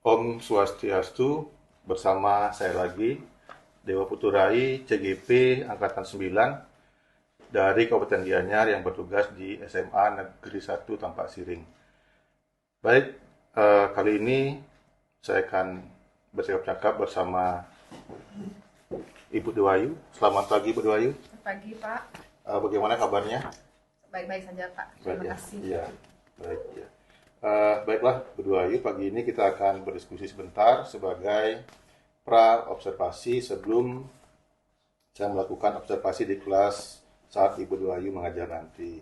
Om Swastiastu, bersama saya lagi, Dewa Puturai, CGP Angkatan 9 dari Kabupaten Gianyar yang bertugas di SMA Negeri 1 Tampak Siring. Baik, kali ini saya akan bercakap-cakap bersama Ibu Dewayu. Selamat pagi, Ibu Dewayu. Pagi, Pak. Bagaimana kabarnya? Baik-baik saja, Pak. Baik Terima ya. kasih. Iya, baik ya. Baiklah, Bu Dewayu, pagi ini kita akan berdiskusi sebentar sebagai pra observasi sebelum saya melakukan observasi di kelas saat Ibu Dewayu mengajar nanti.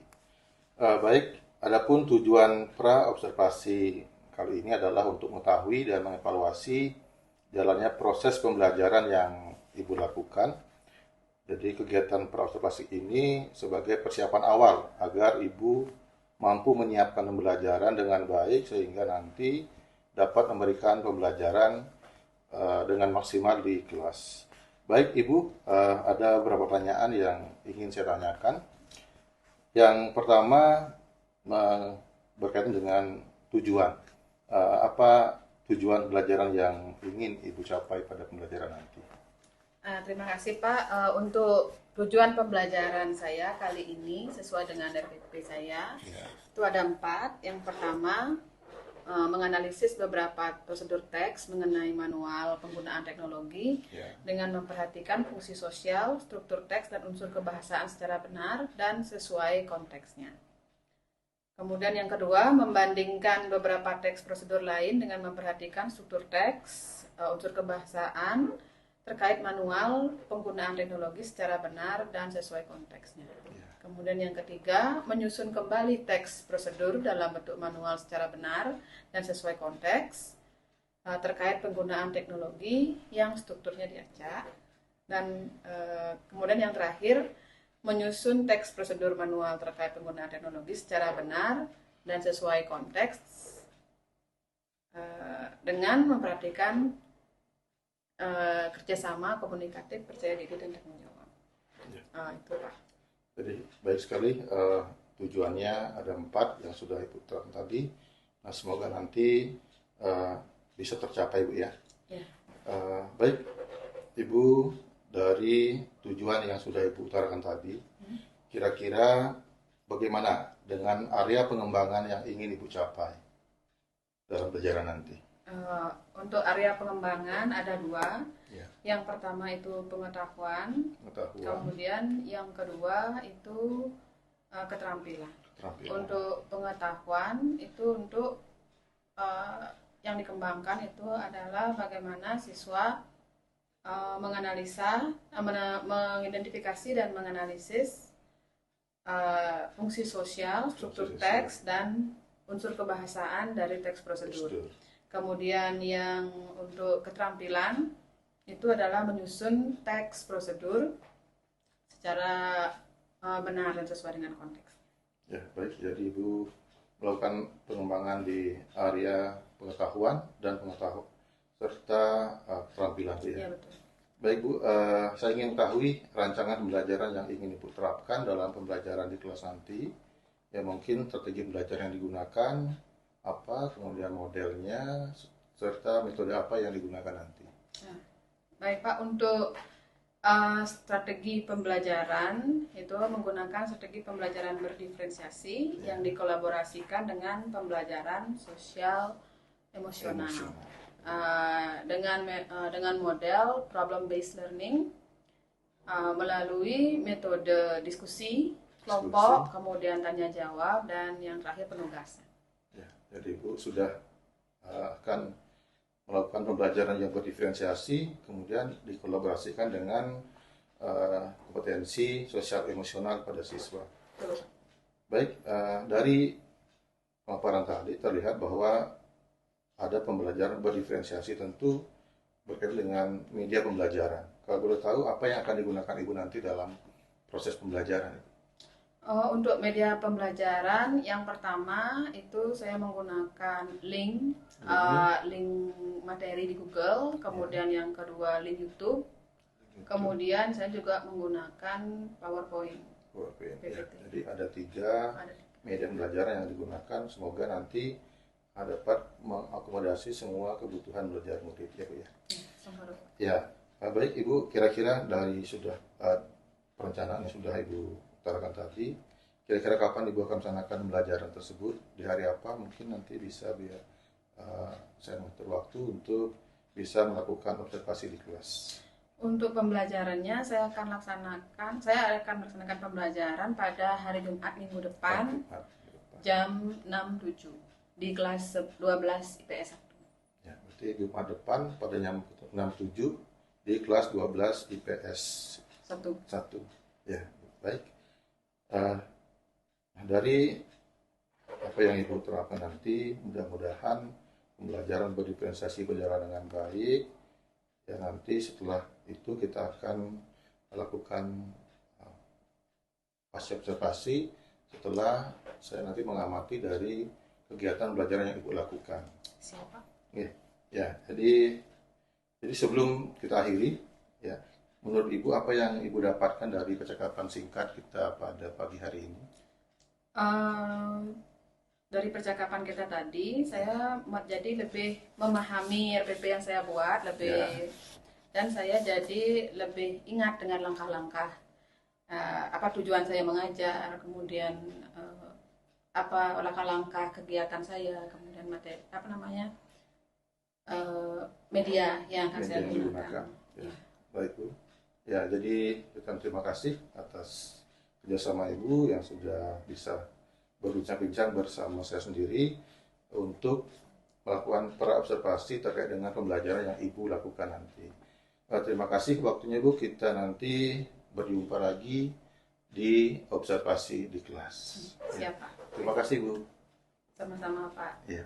Baik, adapun tujuan pra observasi kali ini adalah untuk mengetahui dan mengevaluasi jalannya proses pembelajaran yang Ibu lakukan. Jadi kegiatan pra observasi ini sebagai persiapan awal agar Ibu mampu menyiapkan pembelajaran dengan baik sehingga nanti dapat memberikan pembelajaran dengan maksimal di kelas. Baik Ibu, ada beberapa pertanyaan yang ingin saya tanyakan. Yang pertama berkaitan dengan tujuan. Apa tujuan pembelajaran yang ingin Ibu capai pada pembelajaran nanti? Terima kasih, Pak. Untuk tujuan pembelajaran saya kali ini sesuai dengan RPP saya, Ya. itu ada 4. Yang pertama, menganalisis beberapa prosedur teks mengenai manual penggunaan teknologi dengan memperhatikan fungsi sosial, struktur teks, dan unsur kebahasaan secara benar dan sesuai konteksnya. Kemudian yang kedua, membandingkan beberapa teks prosedur lain dengan memperhatikan struktur teks, unsur kebahasaan terkait manual penggunaan teknologi secara benar dan sesuai konteksnya. Kemudian yang ketiga, menyusun kembali teks prosedur dalam bentuk manual secara benar dan sesuai konteks terkait penggunaan teknologi yang strukturnya diacak. Dan kemudian yang terakhir, menyusun teks prosedur manual terkait penggunaan teknologi secara benar dan sesuai konteks dengan memperhatikan kerjasama, komunikatif, percaya diri, dan tanggung jawab. Itu Pak. Jadi baik sekali, tujuannya ada 4 yang sudah Ibu terangkan tadi. Nah, semoga nanti bisa tercapai Bu ya. Ya. Baik Ibu, dari tujuan yang sudah Ibu utarakan tadi, kira-kira bagaimana dengan area pengembangan yang ingin Ibu capai dalam pelajaran nanti? Untuk area pengembangan ada 2. Ya. Yang pertama itu pengetahuan. Kemudian yang kedua itu keterampilan. Untuk pengetahuan itu untuk yang dikembangkan itu adalah bagaimana siswa menganalisa, mengidentifikasi dan menganalisis fungsi sosial, struktur teks, dan unsur kebahasaan dari teks prosedur. Kemudian yang untuk keterampilan itu adalah menyusun teks prosedur secara benar dan sesuai dengan konteks. Ya, baik. Jadi Ibu melakukan pengembangan di area pengetahuan dan pengetahuan serta keterampilan ya. Ya, betul. Baik Bu, saya ingin mengetahui rancangan pembelajaran yang ingin Ibu terapkan dalam pembelajaran di kelas nanti. Ya, mungkin strategi pembelajaran yang digunakan, apa, kemudian modelnya, serta metode apa yang digunakan nanti. Nah, baik Pak, untuk strategi pembelajaran itu menggunakan strategi pembelajaran berdiferensiasi yang dikolaborasikan dengan pembelajaran sosial emosional. Dengan model problem based learning melalui metode diskusi kelompok, kemudian tanya jawab, dan yang terakhir penugasan. Ya, jadi Ibu sudah akan melakukan pembelajaran yang berdiferensiasi, kemudian dikolaborasikan dengan kompetensi sosial emosional pada siswa. Betul. Baik, dari pemaparan tadi terlihat bahwa ada pembelajaran berdiferensiasi tentu berkaitan dengan media pembelajaran. Kalau boleh tahu apa yang akan digunakan Ibu nanti dalam proses pembelajaran? Untuk media pembelajaran yang pertama itu saya menggunakan link materi di Google, kemudian yang kedua link YouTube, kemudian saya juga menggunakan PowerPoint. Ya. Jadi ada 3 media pembelajaran yang digunakan. Semoga nanti dapat mengakomodasi semua kebutuhan belajar murid ya Bu ya. Sembari. Ya, baik Ibu, kira-kira dari sudah perencanaan yang sudah Ibu utarakan tadi, kira-kira kapan Ibu akan melaksanakan pembelajaran tersebut, di hari apa, mungkin nanti bisa biar saya mengatur waktu untuk bisa melakukan observasi di kelas. Untuk pembelajarannya saya akan melaksanakan pembelajaran pada hari Jumat minggu depan jam 6.07 di kelas 12 IPS 1. Ya, berarti Jumat depan pada jam 6.07 di kelas 12 IPS 1. Ya, baik. Dari apa yang Ibu terapkan nanti, mudah-mudahan pembelajaran berdiferensiasi berjalan dengan baik. Ya, nanti setelah itu kita akan melakukan pasca observasi setelah saya nanti mengamati dari kegiatan belajar yang Ibu lakukan. Siapa? Ya, jadi sebelum kita akhiri, ya, menurut Ibu apa yang Ibu dapatkan dari percakapan singkat kita pada pagi hari ini? Dari percakapan kita tadi, saya jadi lebih memahami RPP yang saya buat, dan saya jadi lebih ingat dengan langkah-langkah apa tujuan saya mengajar, kemudian apa langkah-langkah kegiatan saya, kemudian materi media yang akan saya gunakan. Ya. Baik Bu. Ya, jadi terima kasih atas kerjasama Ibu yang sudah bisa berbincang-bincang bersama saya sendiri untuk melakukan praobservasi terkait dengan pembelajaran yang Ibu lakukan nanti. Terima kasih waktunya Ibu, kita nanti berjumpa lagi di observasi di kelas. Siap Pak. Terima kasih Bu. Sama-sama Pak. Ya.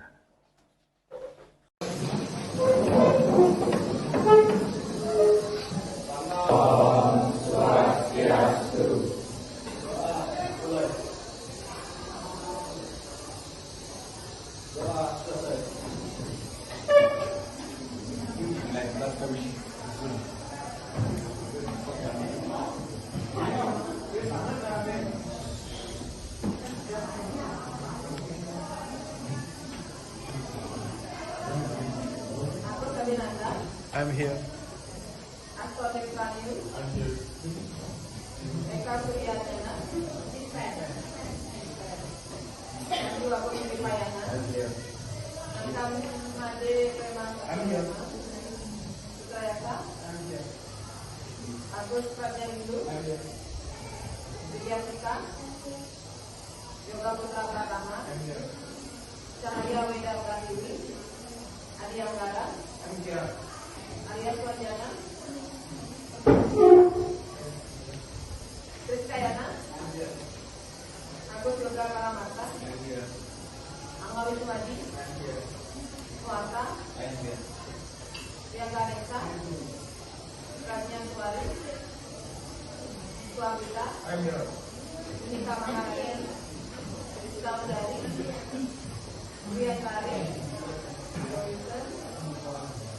I'm here. I'm here. Agus Prajarindu, Widya Pika, Yoga Putra Pratama, Cahaya Weda Pratiwi, Adi Anggara, Arya Swajana, Kriskayana, Agus Yoga Paramata, Angga Wiswadi, Suarta, Priyanka Neksa, Prajna Suwari, Suamita, Nika Maharani, Rizka Udari, Priyantari,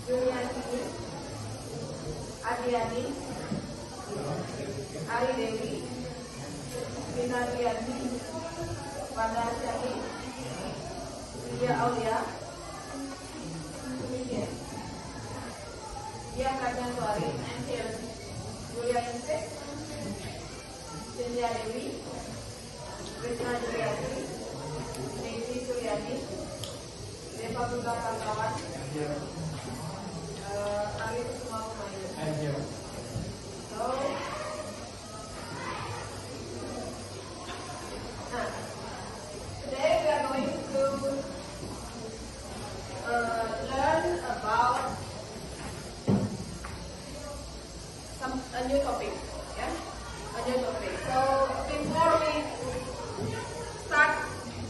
Juliani, Adiani, Ari Dewi, Vina Diani, Wanda Syari, Widya Aulia, Dia Prajna Suwari, Julia Inse, Cynthia Dewi, Krishna Juliati, Devi Suryani, Deva Putra Kartawan, Ari Kusuma Kumayu. So, today we are going to learn about a new topic, yeah, a new topic. So before we start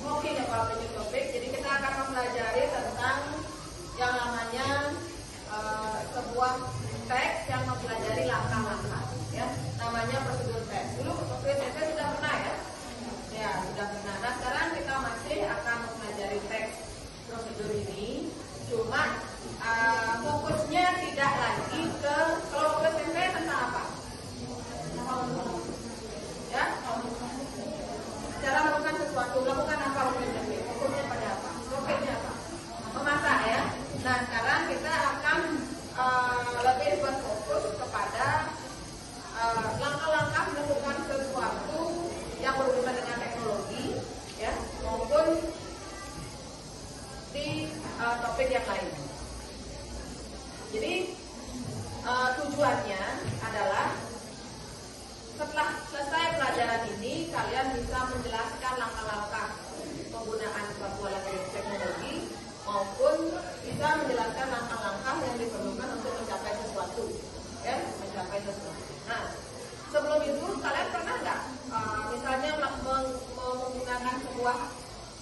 talking about the new topic, jadi kita akan mempelajari tentang yang namanya sebuah teks yang mempelajari langkah-langkah, ya, namanya prosedur teks. Dulu waktu SMP sudah pernah ya, sudah pernah. Nah sekarang kita masih akan mempelajari teks prosedur ini, cuma fokusnya tidak lagi ke kalau waktu SMP tentang apa? Ya, cara melakukan sesuatu, melakukan apa waktu SMP? Fokusnya pada apa? Fokusnya apa?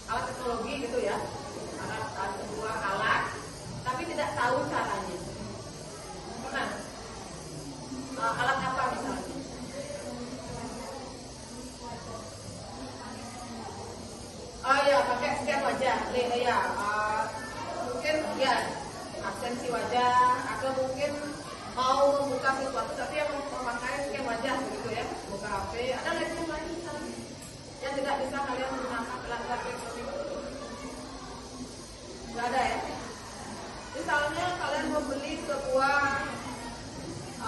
alat teknologi gitu ya, sebuah alat, tapi tidak tahu caranya. Pernah? Alat apa misalnya? Oh ya, pakai scan wajah, ya, mungkin ya absensi wajah, atau mungkin mau membuka sesuatu tapi yang memakai scan wajah begitu ya, buka HP. Ada lagi yang lain misalnya yang tidak bisa kalian menggunakan perangkat elektronik? Nggak ada ya? Misalnya kalian membeli sebuah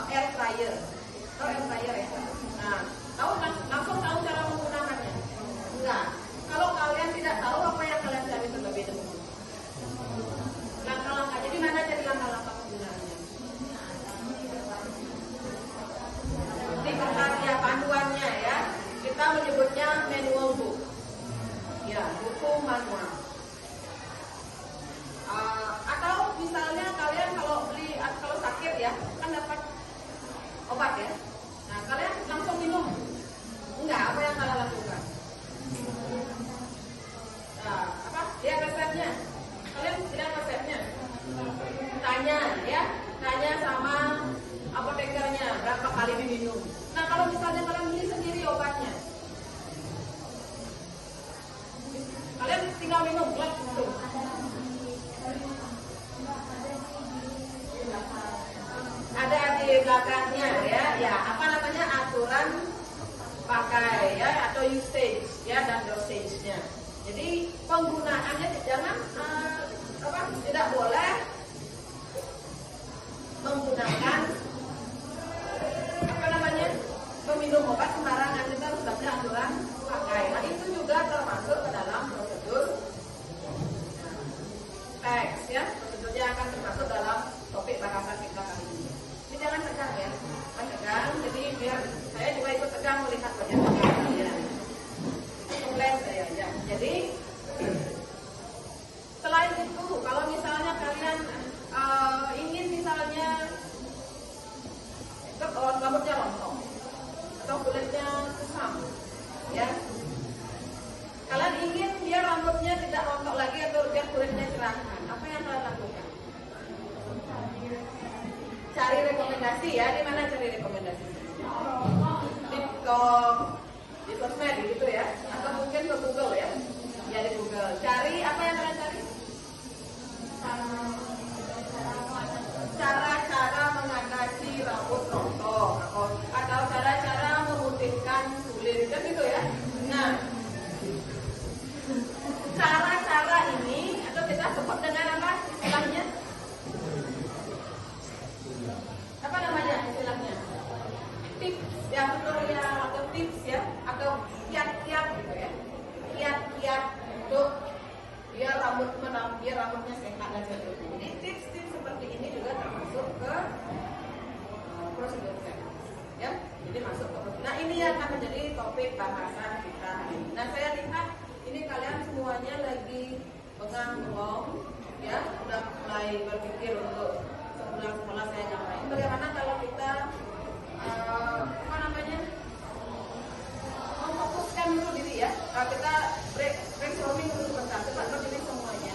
air fryer, atau air fryer ya. Nah, langsung tahu cara menggunakannya? Enggak. Kalau kalian tidak tahu, apa yang kalian cari terlebih dahulu? Langkah-langkah. Jadi mana jadi langkah-langkah penggunaannya? Di kertas ya, panduannya ya. Kita menyebutnya manual book. Ya, buku manual. Atau misalnya kalian kalau sakit ya, kan dapat obat ya. Nah, kalian langsung minum. Enggak, apa yang kalian lakukan? Nah, lihat resepnya. Kalian lihat resepnya. Tanya sama apotekernya berapa kali diminum. Nah, kalau misalnya kalian beli sendiri obatnya, kalian tinggal minum, gitu. Ada di belakangnya ya, apa namanya, aturan pakai ya, atau usage ya, dan dosage-nya. Jadi penggunaannya jangan tidak boleh menggunakan meminum obat sembarangan. Kita harus baca aturan pakai. Nah, itu juga termasuk ke dalam prosedur teks ya, prosedurnya akan termasuk dalam topik bahasan kita kali ini. Ini jangan tegang ya, tegang. Jadi biar saya juga ikut tegang melihat wajah kalian. Komplain saya ya. Jadi selain itu, kalau misalnya kalian ingin misalnya rambutnya rontok atau kulitnya kusam, ya, kalian ingin biar rambutnya tidak rontok lagi atau biar kulitnya cerahkan, apa yang kalian lakukan? Cari rekomendasi ya. Di mana cari rekomendasi? Di sosmed gitu ya, atau mungkin ke Google ya. Ya, di Google. Cari apa yang kalian cari? Cara-cara mengatasi rambut rontok atau cara-cara memutihkan kulit, kan gitu ya. Nah, cara-cara ini atau kita sebut dengan apa istilahnya? Apa namanya istilahnya? Tips ya, tutorial atau tips ya, atau kiat-kiat gitu ya. Kiat-kiat untuk biar rambutnya sehat dan sebagainya. Jadi tips-tips seperti ini juga termasuk ke prosedur teks, ya. Jadi masuk ke prosedur. Nah, ini yang akan menjadi topik bahasan kita hari ini. Nah, saya lihat ini kalian semuanya lagi pegang belum, ya, sudah mulai berpikir untuk sebulan sekolah saya ngapain. Bagaimana kalau kita memfokuskan dulu diri ya. Kalau kita brainstorming dulu sebentar, coba berdiri semuanya.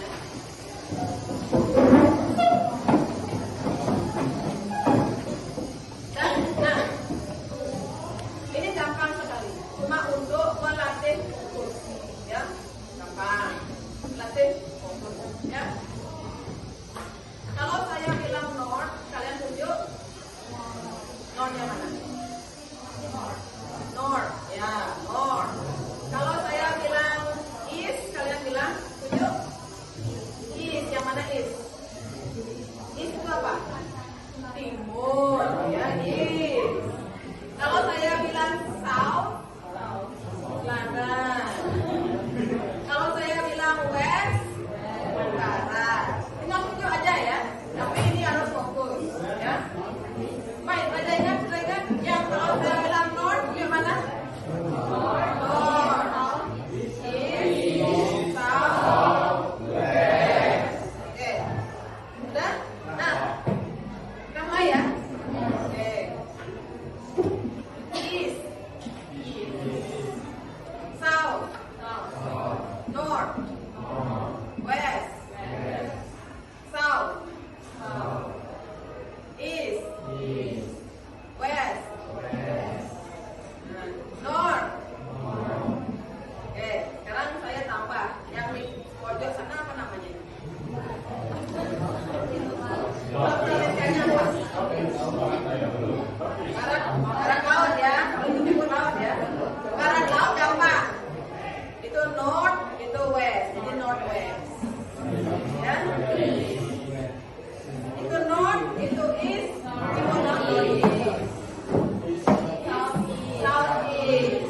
Nah, ini gampang sekali, cuma untuk melatih fokus. Yang di pojok sana apa namanya? Barat laut ya, kalau timur laut ya. Barat laut gampang. Itu north, itu west, jadi northwest. Ya. Itu north, itu east, itu northeast. Southeast,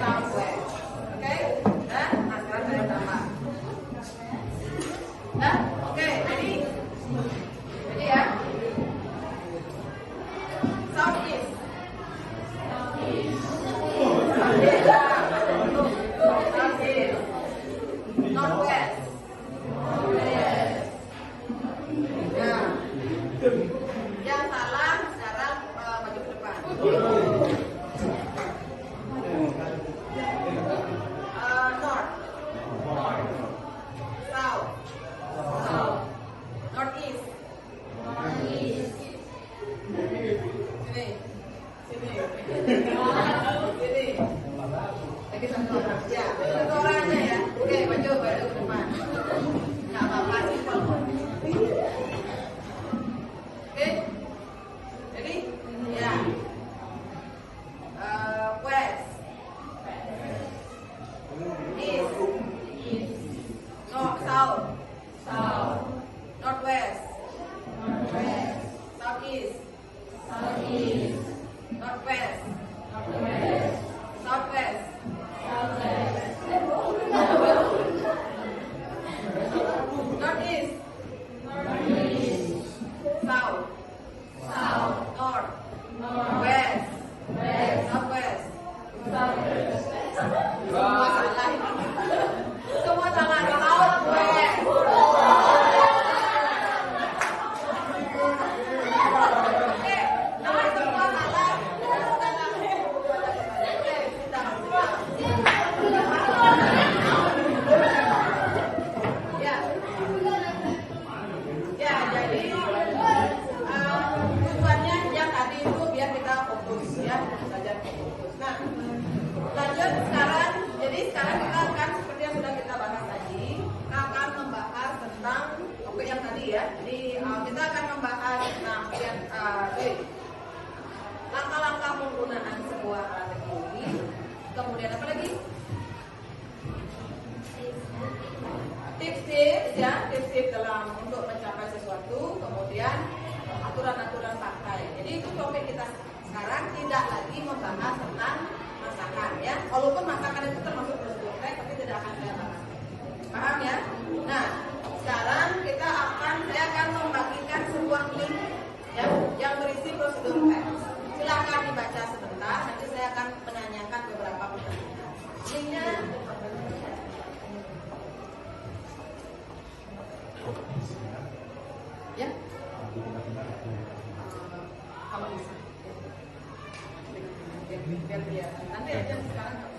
southwest. Oke? Nah, sekarang saya tambah. Nah, oke, jadi ya. Southeast. Northwest. Nah, yang salah sekarang maju ke depan. North. South. Northeast. Sini. Sini. Lagi satu orang. Ya, satu orang aja ya. Oke, maju ke depan. Nggak apa-apa, simpel. Oke. Jadi, ya. West. East. North, south. Northwest. Southeast. Northwest. Southwest. Northeast. South. North. West. Southwest. Semua salah. Semua salah. Southwest. Oke, kalau semua salah. Oke, sudah. Ya. Ya, jadi tujuannya yang tadi itu biar kita fokus ya, belajar fokus. Nah, lanjut sekarang. Jadi sekarang kita akan seperti yang sudah kita bahas tadi, kita akan membahas tentang topik yang tadi ya. Jadi kita akan membahas tentang langkah-langkah penggunaan sebuah alat teknologi. Kemudian apa lagi? Tips-tips ya, tips-tips dalam untuk mencapai sesuatu. Kemudian aturan-aturan pakai. Jadi itu topik kita sekarang, tidak lagi membahas tentang masakan ya. Walaupun masakan itu termasuk prosedur teks, tapi tidak akan saya bahas. Paham ya? Nah, sekarang saya akan membagikan sebuah link ya, yang berisi prosedur teks. Silakan dibaca sebentar. Nanti saya akan menanyakan beberapa pertanyaan. Linknya ya. Kalau bisa. Biar nanti aja sekarang.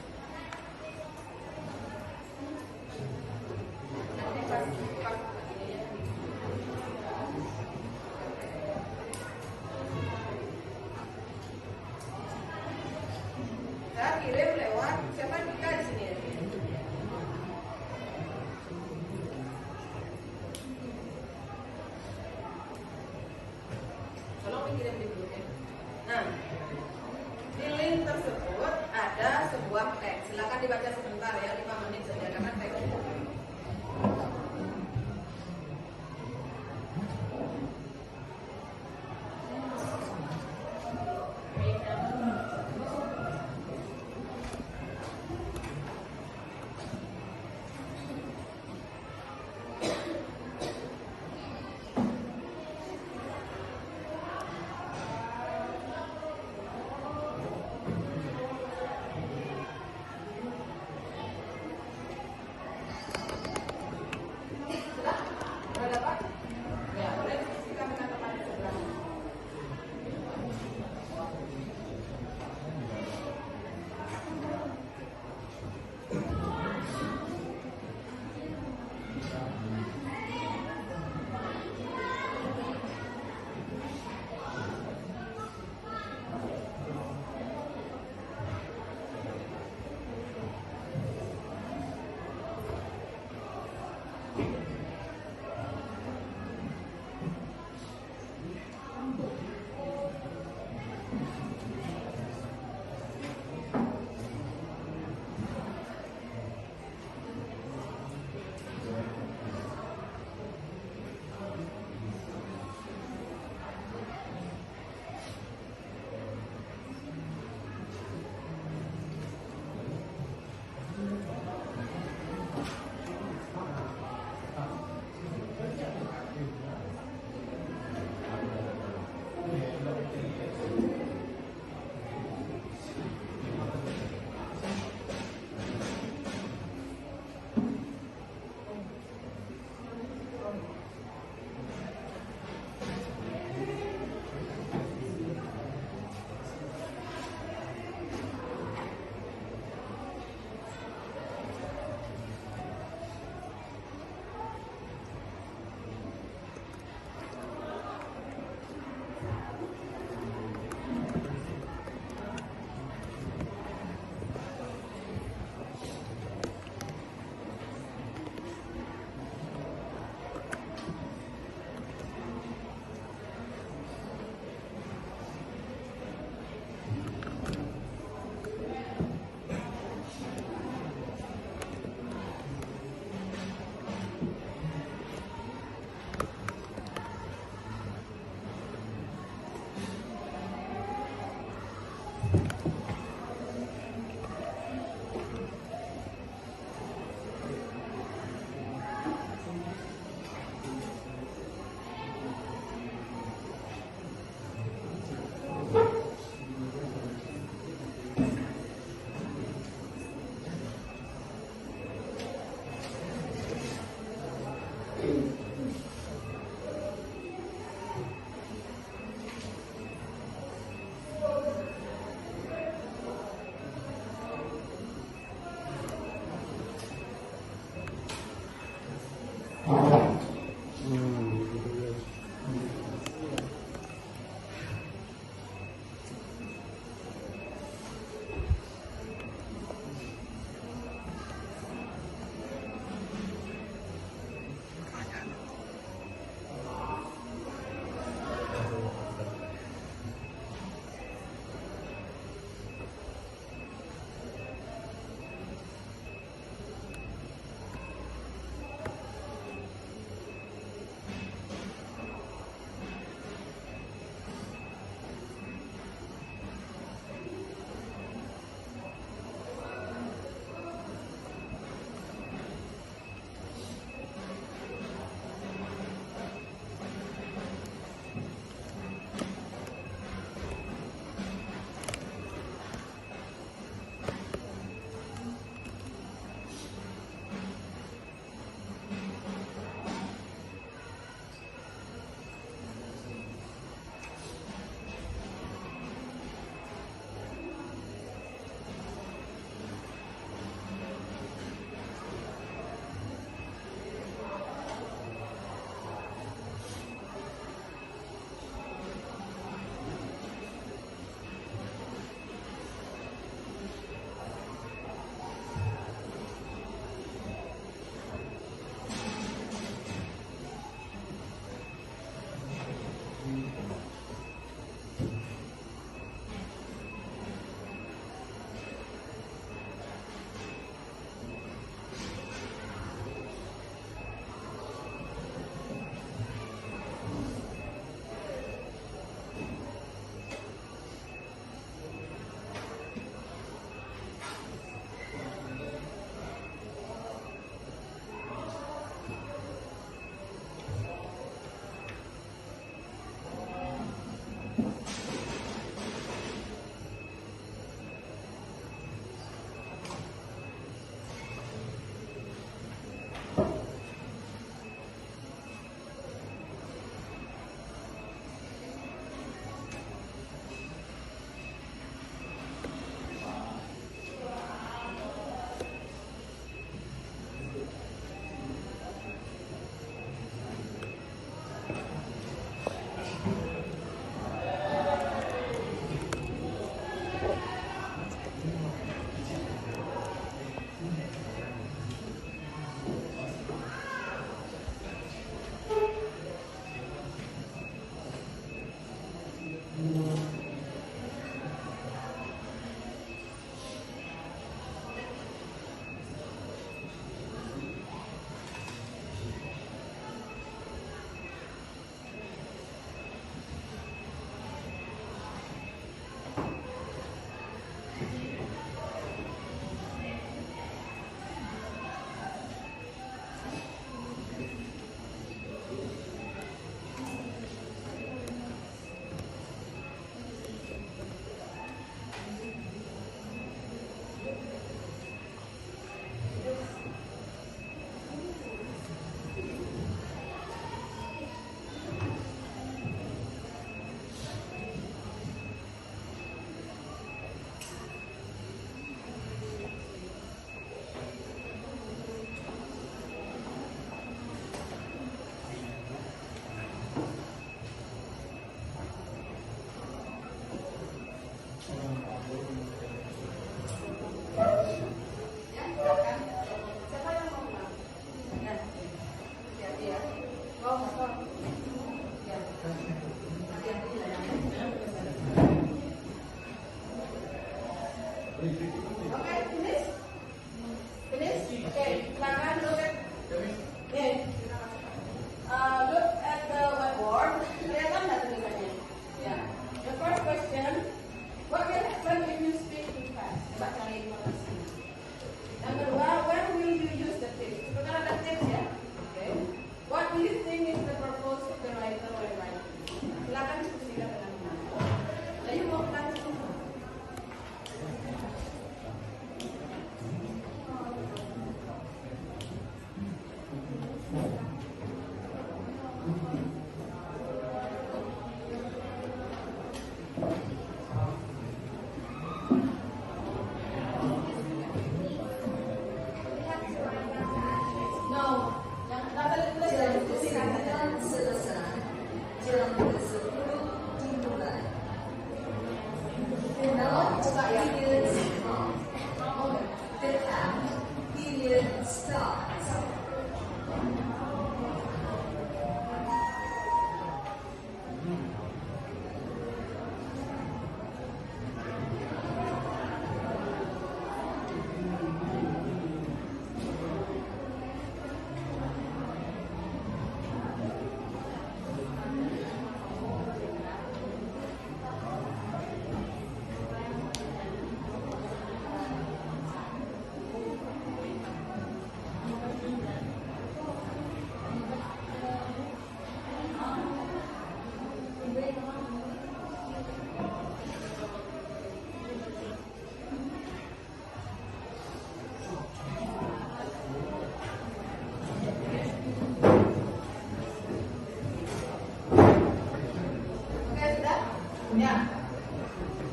Yeah.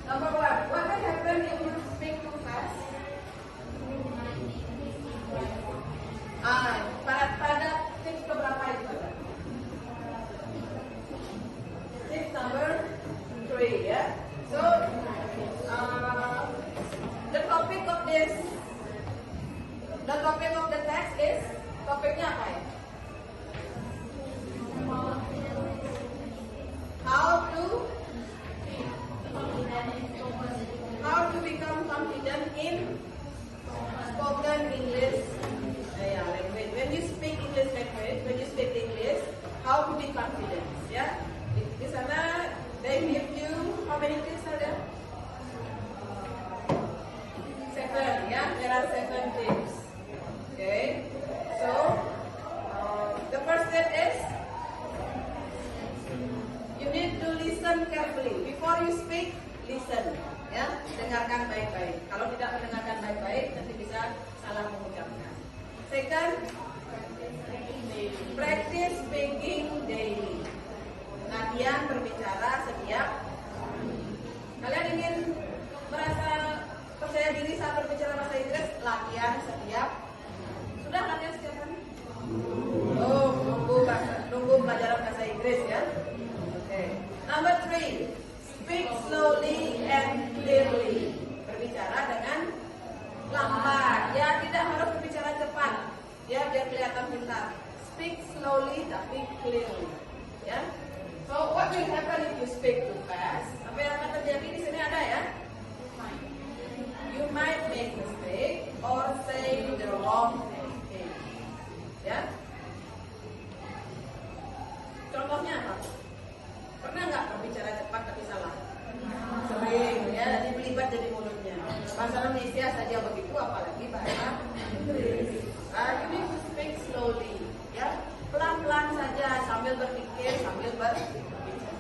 Number one, what will happen if you speak too fast? Pada tips keberapa itu? Tips number 3 ya. So, the topic of the text is, topiknya apa ya? How to become confident in spoken English language. When you speak English language, when you speak English, how to be confident? Ya, di sana they give you how many tips are there? 7, ya. There are 7 tips. Okay. So the first step is you need to listen carefully before you speak. Listen, ya, dengarkan baik-baik. Kalau tidak mendengarkan baik-baik, nanti bisa salah mengucapkan. Second, practice speaking daily. Latihan berbicara setiap. Kalian ingin merasa percaya diri saat berbicara bahasa Inggris? Latihan setiap. Sudah latihan setiap hari? Oh, nunggu pelajaran bahasa Inggris ya. Okay. Number 3. Speak slowly and clearly. Berbicara dengan lambat. Ya, tidak harus berbicara cepat. Ya, biar kelihatan pintar. Speak slowly tapi clearly. Ya. So, what will happen if you speak too fast? Apa yang akan terjadi di sini ada ya? You might make mistake or say the wrong thing. Ya. Contohnya apa? Pernah nggak berbicara cepat tapi salah? Sering ya, jadi belibat jadi mulutnya. Bahasa Indonesia saja begitu, apalagi bahasa Inggris. You need to speak slowly, ya, pelan-pelan saja sambil berpikir, sambil berbicara.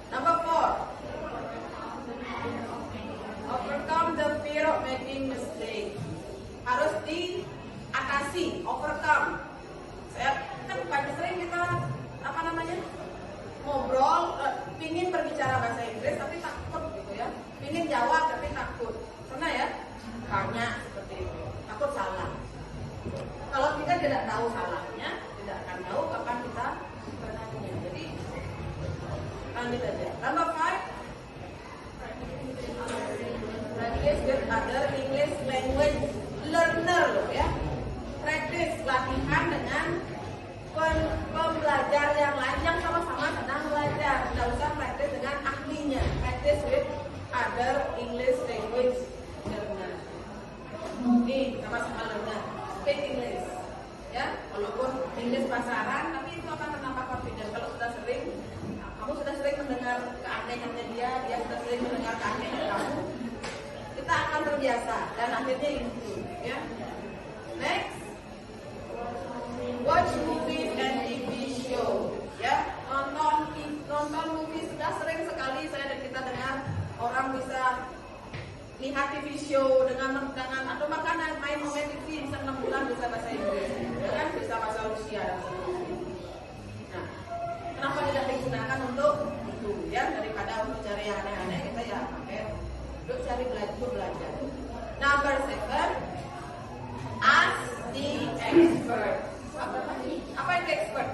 Number 4, overcome the fear of making mistake. Harus diatasi, overcome. Saya kan banyak sering kita ngobrol, pingin berbicara bahasa Inggris tapi takut gitu ya, pingin jawab tapi takut. Pernah ya? Banyak seperti itu, takut salah. Kalau kita tidak tahu salahnya, tidak akan tahu kapan kita bertanya. Jadi lanjut aja. Number 5, practice with other English language learner loh ya. Practice, latihan dengan pembelajar yang lain yang sama-sama sedang belajar. Tidak usah praktis dengan ahlinya. Practice with other English language learner. Ini sama-sama learner. Speak English. Ya, walaupun English pasaran, tapi itu akan menambah confidence. Kalau sudah sering, kamu sudah sering mendengar keanehannya dia sudah sering mendengar keanehan kamu, kita akan terbiasa dan akhirnya improve. Ya. Next. Watch movies and TV show, ya, nonton movie sudah sering sekali saya dan kita dengar orang bisa lihat TV show dengan atau bahkan main TV bisa 6 bulan bisa bahasa Inggris, ya kan, bisa bahasa Rusia dan sebagainya. Nah, kenapa tidak digunakan untuk itu, ya, daripada untuk cari yang aneh-aneh kita ya pakai untuk cari belajar. Number 7, ask the expert. Apa itu expert?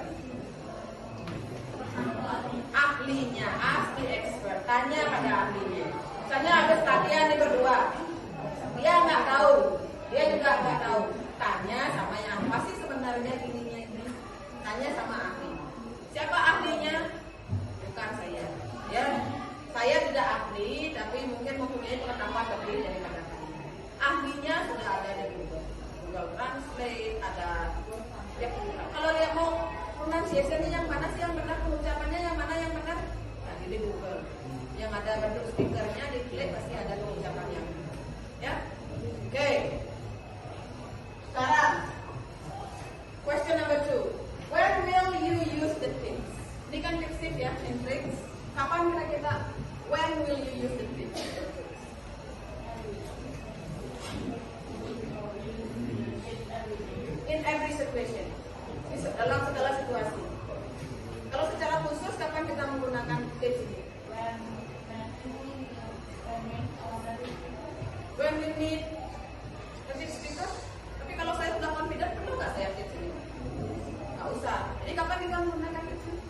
Ahlinya, ask the expert. Tanya pada ahlinya. Misalnya habis latihan nih berdua, dia nggak tahu, dia juga nggak tahu. Tanya tanya sama yang apa sih sebenarnya ininya ini, tanya sama ahli. Siapa ahlinya? Bukan saya. Ya, saya tidak ahli, tapi mungkin mempunyai pengetahuan lebih daripada kalian. Ahlinya sudah ada di Google Translate, ada. Ya, kalau dia mau pronunciation-nya yang mana sih yang benar, pengucapannya yang mana yang benar, nah, di Google. Yang ada bentuk stikernya, diklik pasti ada pengucapan yang benar. Ya, oke. Sekarang, question number 2. When will you use the things? Ini kan fixed ya, tricks. Kapan kira-kira? When will you use the things? In every situation. Dalam segala situasi. Kalau secara khusus, kapan kita menggunakan tips ini? When we need tips speaker. Tapi kalau saya sudah confident, perlu nggak saya tips ini? Nggak usah. Jadi kapan kita menggunakan tips ini?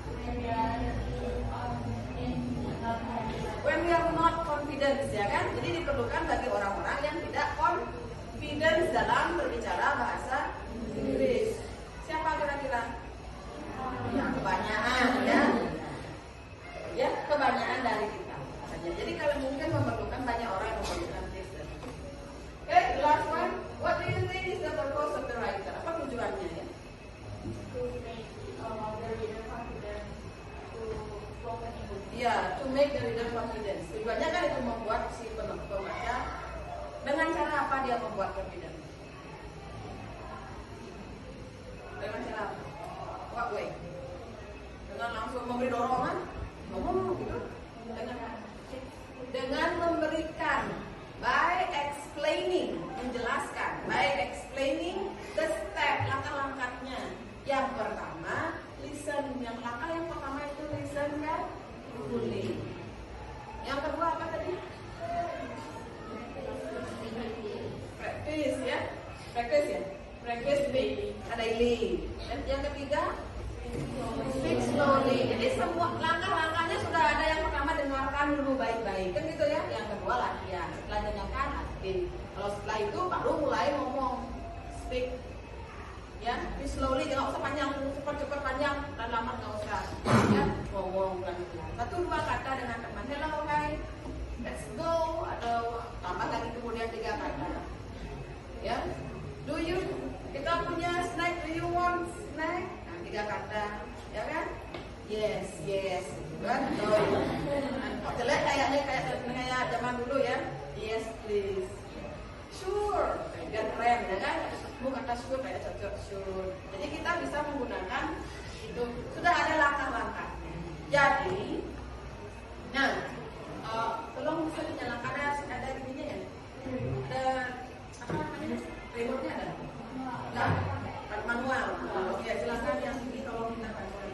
When we are not confident, ya kan? Jadi diperlukan bagi orang-orang yang tidak confident dalam berbicara bahasa Inggris. Siapa kira-kira? Ya, kebanyakan ya. Ya, kebanyakan dari kita. Jadi kalau mungkin memerlukan banyak orang yang memerlukan tips. Okay, the last one. What do you think is the purpose of the writer? Apa tujuannya ya? Ya, to make the reader confident. Tujuannya kan itu membuat si pembaca dengan cara apa dia membuat confident? Dengan cara apa? What way? Dengan langsung memberi dorongan? Ngomong gitu? Dengan memberikan, by explaining, menjelaskan, by explaining the step, langkah-langkahnya. Yang pertama, listen. Yang langkah yang pertama itu listen kan? Bully. Yang kedua apa tadi? Practice ya. Practice ya. Practice daily. Dan yang ketiga, speak slowly. Jadi semua langkah-langkahnya sudah ada. Yang pertama dengarkan dulu baik-baik, kan gitu ya. Yang kedua latihan. Setelah dengarkan, aktif. Kalau setelah itu baru mulai ngomong. Speak. Ya, speak slowly. Jangan usah panjang, cepat-cepat panjang. Dan lama nggak usah. Ya, ngomong kan. Satu dua kata dengan teman. Hello, hi. Let's go. Atau tambah lagi kemudian 3 kata. Ya. Do you? Kita punya snack. Do you want snack? Nah, 3 kata, ya kan? Yes, yes. Kan? Jelek kayaknya kayak zaman dulu ya. Yes, please. Sure. Biar keren, ya kan? Bukan kata sure kayak cocok sure. Jadi kita bisa menggunakan itu. Sudah ada langkah-langkahnya. Jadi, nah, tolong bisa dinyalakan ada ininya ya. Ada apa namanya? Remote-nya ada? Enggak, manual. Ya silakan yang ini tolong kita manual.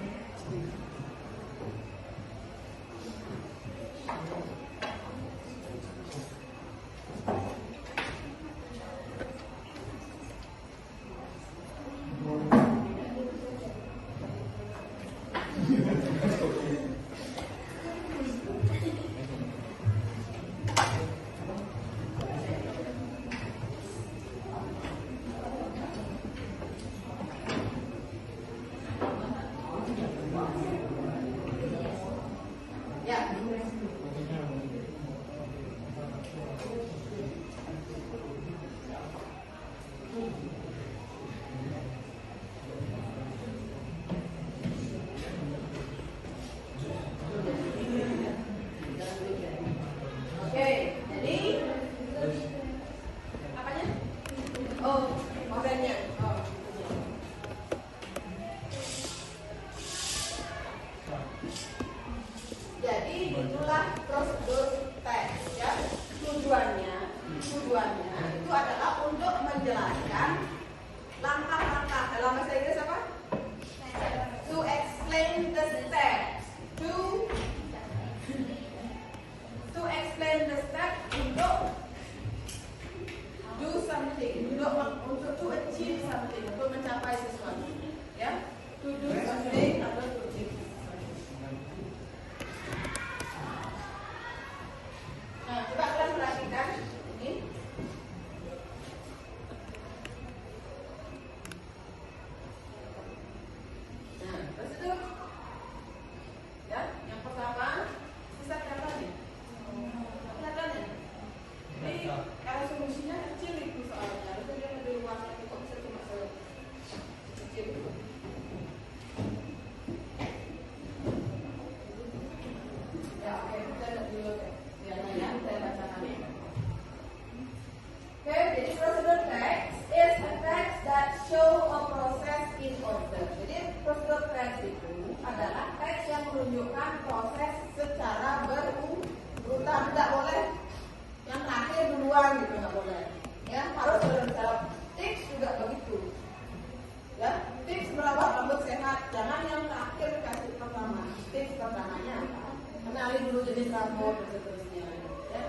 Ya, tips merawat rambut sehat, jangan yang terakhir kasih pertama. Tips pertamanya apa? Kenali dulu jenis rambut dan seterusnya. Ya.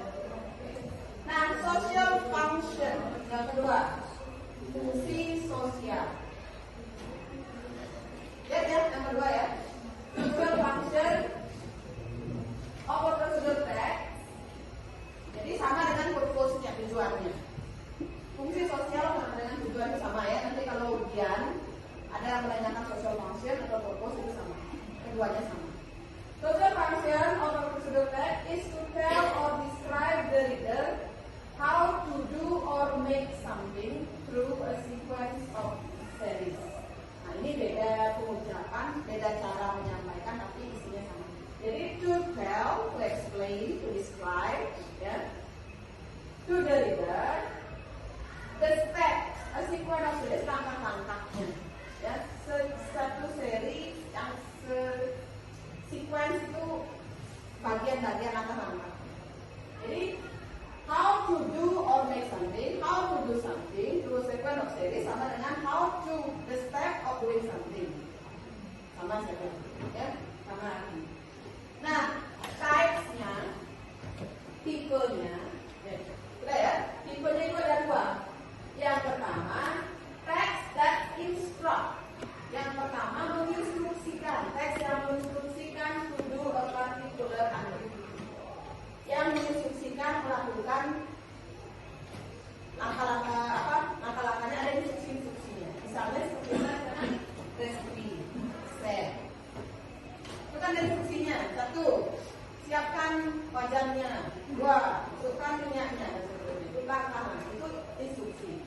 Nah, social function yang kedua, fungsi sosial. Lihat ya, yang kedua ya, social function of a procedure text. Jadi sama dengan purpose-nya, tujuannya. Fungsi sosial sama dengan tujuan itu sama ya. Nanti kalau ujian ada yang menanyakan social function atau purpose itu sama. Keduanya sama. Social function of a procedure text is to tell or describe the reader how to do or make something through a sequence of series. Nah, ini beda pengucapan, beda cara menyampaikan, tapi isinya sama. Jadi to tell, to explain, to describe, ya, to the reader the steps, a sequence of series, langkah-langkahnya, ya, satu seri yang sequence itu bagian-bagian langkah-langkah. Jadi how to do or make something, how to do something through a sequence of series sama dengan how to the step of doing something. Sama saja, ya, sama. Nah, types-nya, tipenya, sudah ya, tipenya itu ada dua. Yang pertama, text that instruct. Yang pertama menginstruksikan, teks yang menginstruksikan to do a particular activity. Yang menginstruksikan melakukan langkah-langkahnya ada instruksinya. Misalnya seperti misalnya recipe, set. Itu kan instruksinya. Satu, siapkan wajannya. Dua, masukkan minyaknya. Itu langkah, itu instruksi.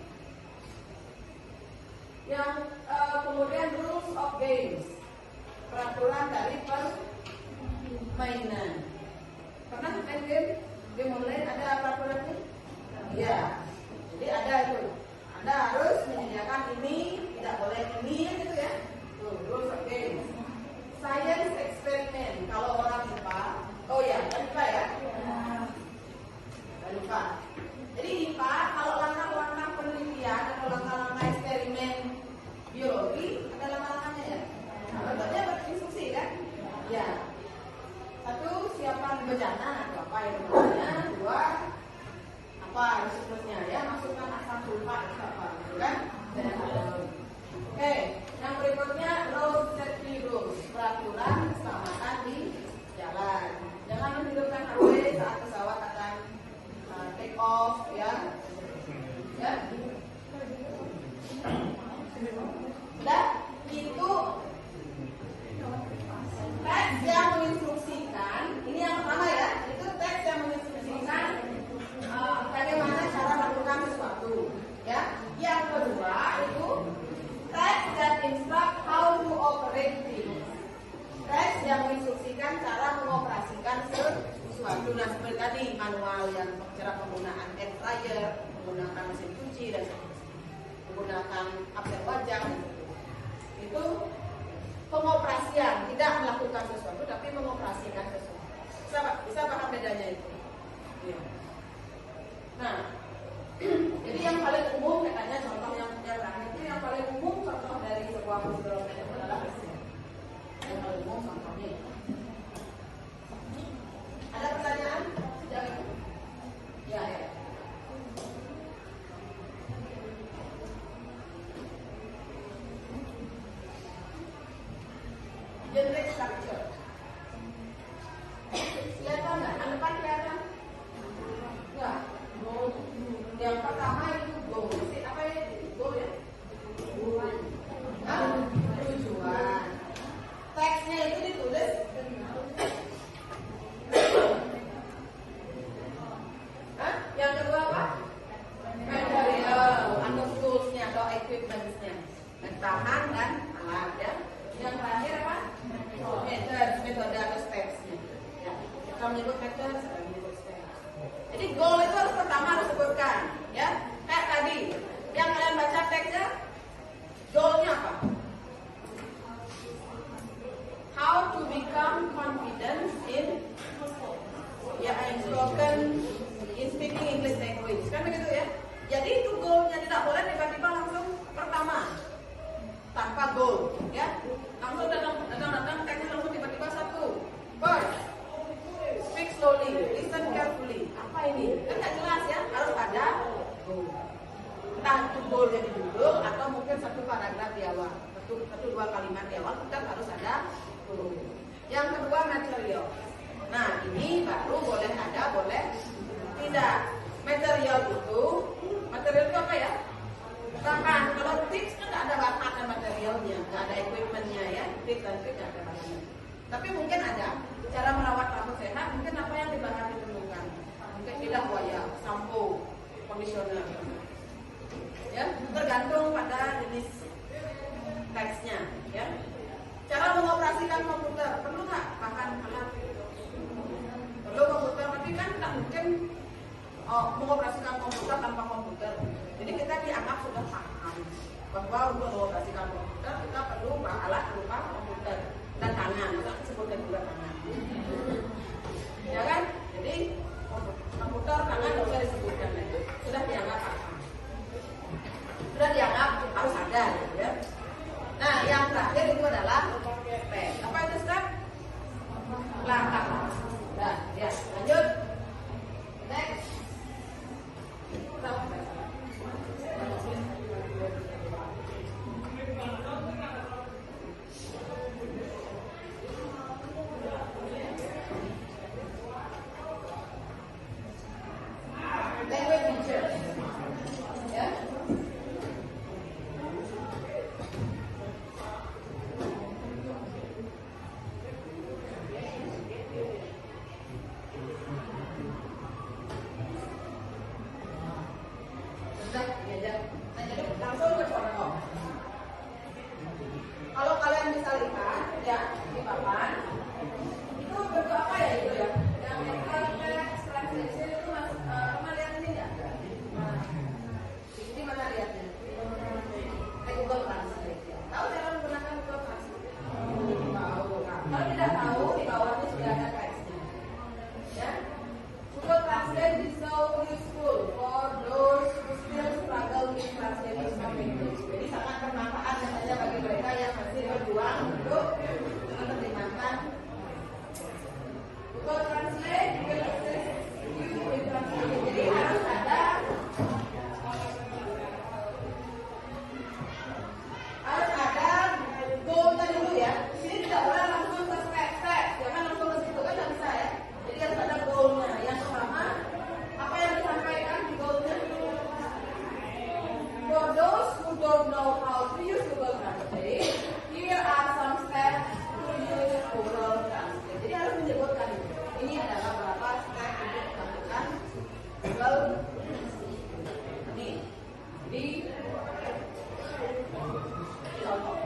Yang kemudian rules of games, peraturan dari permainan. Pernah main game online ada peraturannya? Ya, jadi ada itu. Anda harus menyediakan ini, tidak boleh ini, gitu ya. Tuh, rules of games. Science experiment, kalau orang IPA, oh ya, IPA ya. IPA. Jadi IPA kalau langkah-langkah penelitian atau langkah-langkah eksperimen biologi ada langkah-langkahnya ya. Bentuknya berinstruksi kan? Ya. Satu, siapkan bencana atau apa yang namanya. Dua, apa seterusnya ya, masukkan asam sulfat atau apa, gitu kan? Oke, yang berikutnya road safety rules, peraturan keselamatan di jalan. Jangan menghidupkan HP saat pesawat akan take off ya. Ya. Dan itu teks yang menginstruksikan, ini yang pertama ya, itu teks yang menginstruksikan bagaimana cara melakukan sesuatu ya. Yang kedua itu teks that instruct how to operate things, teks yang menginstruksikan cara mengoperasikan sesuatu. Nah, seperti tadi manual yang cara penggunaan air fryer, menggunakan mesin cuci dan menggunakan apel wajah, itu pengoperasian, tidak melakukan sesuatu tapi mengoperasikan sesuatu. Bisa paham bedanya itu? Ya. Nah, jadi yang paling umum katanya contoh yang terakhir itu yang paling umum contoh dari sebuah prosedur itu adalah yang paling umum contohnya. Ada pertanyaan? Ya, ya. Generic structure. Kelihatan nggak? Depan kelihatan? Enggak. Yang pertama itu goal. Apa ya? Goal ya? Tujuan. Tujuan. Teksnya itu ditulis. Yang kedua apa? Material atau toolsnya atau equipment-nya. Bahan dan alat ya. Yang terakhir apa? Metode atau steps-nya. Ya. Kita menyebut metode, kita menyebut steps. Jadi goal itu harus pertama harus sebutkan, ya. Kayak tadi, yang kalian baca teksnya, goalnya apa? How to become confident in spoken, in speaking English language, kan begitu ya. Jadi itu goalnya, tidak boleh tiba-tiba langsung pertama. satu dua kalimat di awal tetap harus ada to. Yang kedua material. Nah ini baru boleh ada, boleh tidak. Material itu apa ya? Bahan. Kalau tips kan nggak ada bahan dan materialnya, nggak ada equipmentnya ya. Tips dan trik nggak ada bahannya. Tapi mungkin ada cara merawat rambut sehat. Mungkin apa yang dibahas ditentukan. Mungkin tidak buaya, sampo, conditioner. Ya, tergantung pada jenis teksnya. Ya. Cara mengoperasikan komputer perlu nggak bahan alat? Perlu komputer, tapi kan nggak mungkin mengoperasikan komputer tanpa komputer. Jadi kita dianggap sudah paham bahwa untuk mengoperasikan komputer kita perlu alat berupa komputer dan tangan. Kita sebutkan juga tangan. Ya kan? Jadi komputer tangan tidak usah disebutkan lagi. Sudah dianggap paham. Sudah dianggap harus ada. Ya. Nah, yang terakhir itu adalah step. Apa itu step? Langkah. Nah, ya, lanjut. Next. Kalau kalian bisa lihat ya di papan itu bentuk apa ya itu ya? Yang translation itu pernah lihat ini nggak? Ini mana lihatnya? Google Translate. Tahu cara menggunakan Google Translate? Tahu. Kalau tidak tahu di bawahnya sudah ada teksnya. Ya. Google Translate is so useful for those who still struggle with translating some language. Jadi sangat bermanfaat katanya bagi mereka yang masih berjuang untuk menerjemahkan. Google Translate will assist you with translation. Jadi harus ada goal dulu ya. Jadi tidak boleh langsung ke step-step. Jangan langsung ke situ kan tidak bisa ya. Jadi harus ada goalnya. Yang pertama, apa yang disampaikan di goalnya? For those who don't know how to use Google Translate, here are some steps to use Google Translate. Jadi harus menyebutkan ini adalah beberapa step untuk melakukan Google ini di contoh.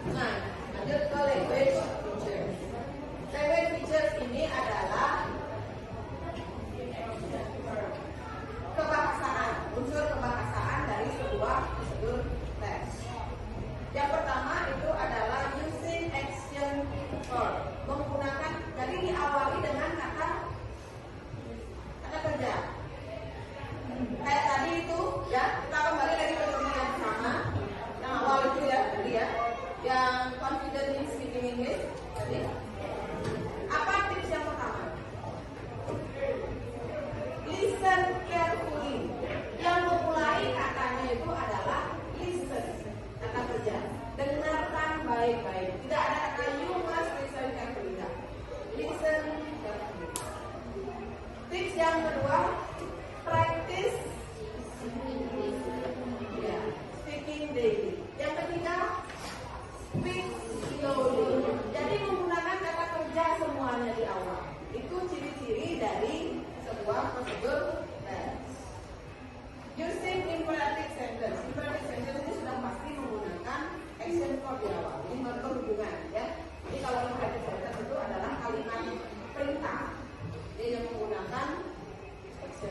Nah, lanjut ke language features. Language features ini adalah kebahasaan, unsur kebahasaan dari sebuah prosedur teks. Yang pertama itu adalah using action verb, menggunakan, jadi diawali dengan kata kerja. Kayak tadi itu ya, kita kembali lagi ke contoh yang pertama, yang awal itu ya, tadi ya, yang confident in speaking English tadi. Apa tips yang pertama? Listen carefully. Yang memulai katanya itu adalah listen, kata kerja. Dengarkan baik-baik. Tidak ada kata you must listen carefully. Listen carefully. Tips yang kedua, practice speaking daily. Yang ketiga, speak slowly. Jadi menggunakan kata kerja semuanya di awal. Itu ciri-ciri dari sebuah prosedur teks. Using imperative sentence. Imperative sentence itu sudah pasti menggunakan action verb di awal. Ini berhubungan ya. Jadi kalau imperative sentence itu adalah kalimat perintah. Dia yang menggunakan action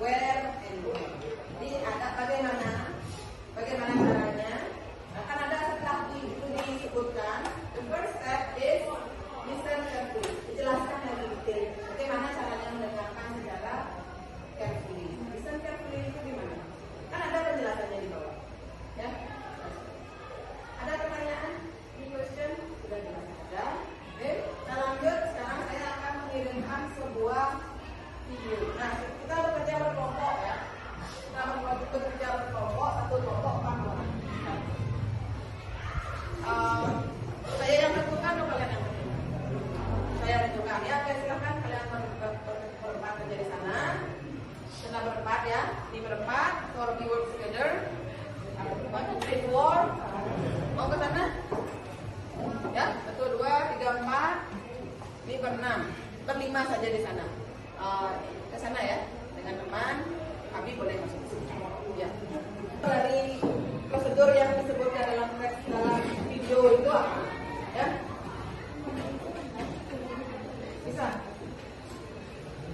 where and when. Jadi ada bagaimana caranya. Akan ada setelah itu disebutkan. The first step is listen carefully. Dijelaskan lebih detail. Bagaimana caranya mendengarkan secara carefully. Listen carefully itu gimana? Kan ada penjelasannya di bawah. Ya. Ada pertanyaan? Any question? Sudah jelas ada. Oke, kita lanjut. Sekarang saya akan mengirimkan sebuah video. Nah, kita bekerja berkelompok ya. Kita bekerja berkelompok, satu kelompok 4 orang. Saya yang tentukan atau kalian yang tentukan? Saya tentukan ya. Oke, silakan kalian berempat kerja di sana. Kita berempat ya. Di berempat, for we work together. 1, 2, 3, 4. Mau ke sana? Ya, 1, 2, 3, 4. Ini ber-6, ber-5 saja di sana. Ke sana ya, dengan teman. Abi boleh masuk ke sini. Ya. Dari prosedur yang disebutkan dalam video itu apa? Ya. Bisa.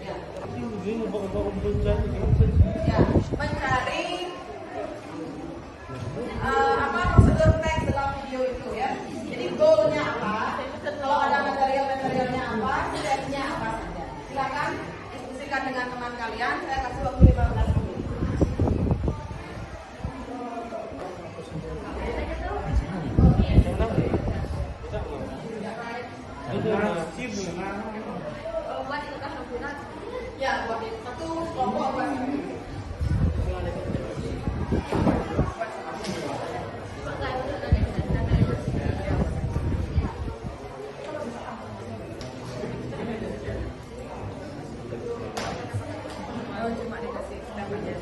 Ya. Ya, mencari apa prosedur teks dalam video itu ya. Jadi goalnya apa? Kalau ada materialnya apa? Stepnya apa saja? Silakan diskusikan dengan teman kalian. Saya kasih waktu 15 menit. Ya, buat satu kelompok buat. Cuma dikasih step aja.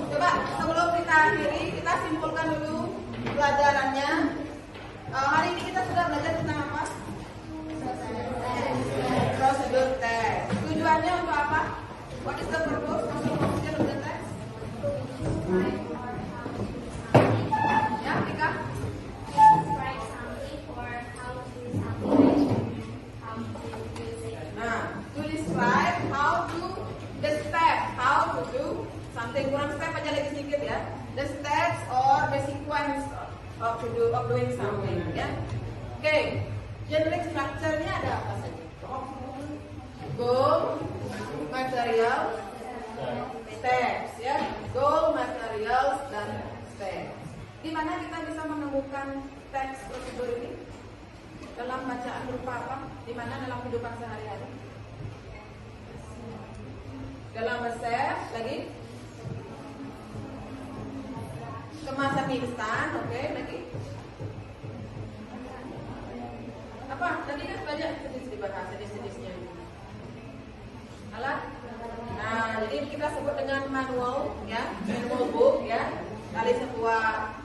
Coba sebelum kita akhiri, kita simpulkan dulu pelajarannya. Hari ini kita sudah belajar tentang apa? Prosedur tes. Tujuannya untuk apa? What is the purpose of the test? Ya, Tika? Nah, to describe how to the step, how to do something. Kurang step aja lagi sedikit ya. The steps or the sequence of doing something ya. Oke, generic structure-nya ada apa saja? Goal, material, steps ya. Goal, material, dan steps. Di mana kita bisa menemukan teks prosedur ini? Dalam bacaan berupa apa? Di mana dalam kehidupan sehari-hari? Dalam resep lagi? Kemasan instan, oke, lagi? Apa? Tadi kan banyak jenis dibahas, jenis-jenisnya. Alat? Nah, jadi kita sebut dengan manual, ya, manual book, ya, dari sebuah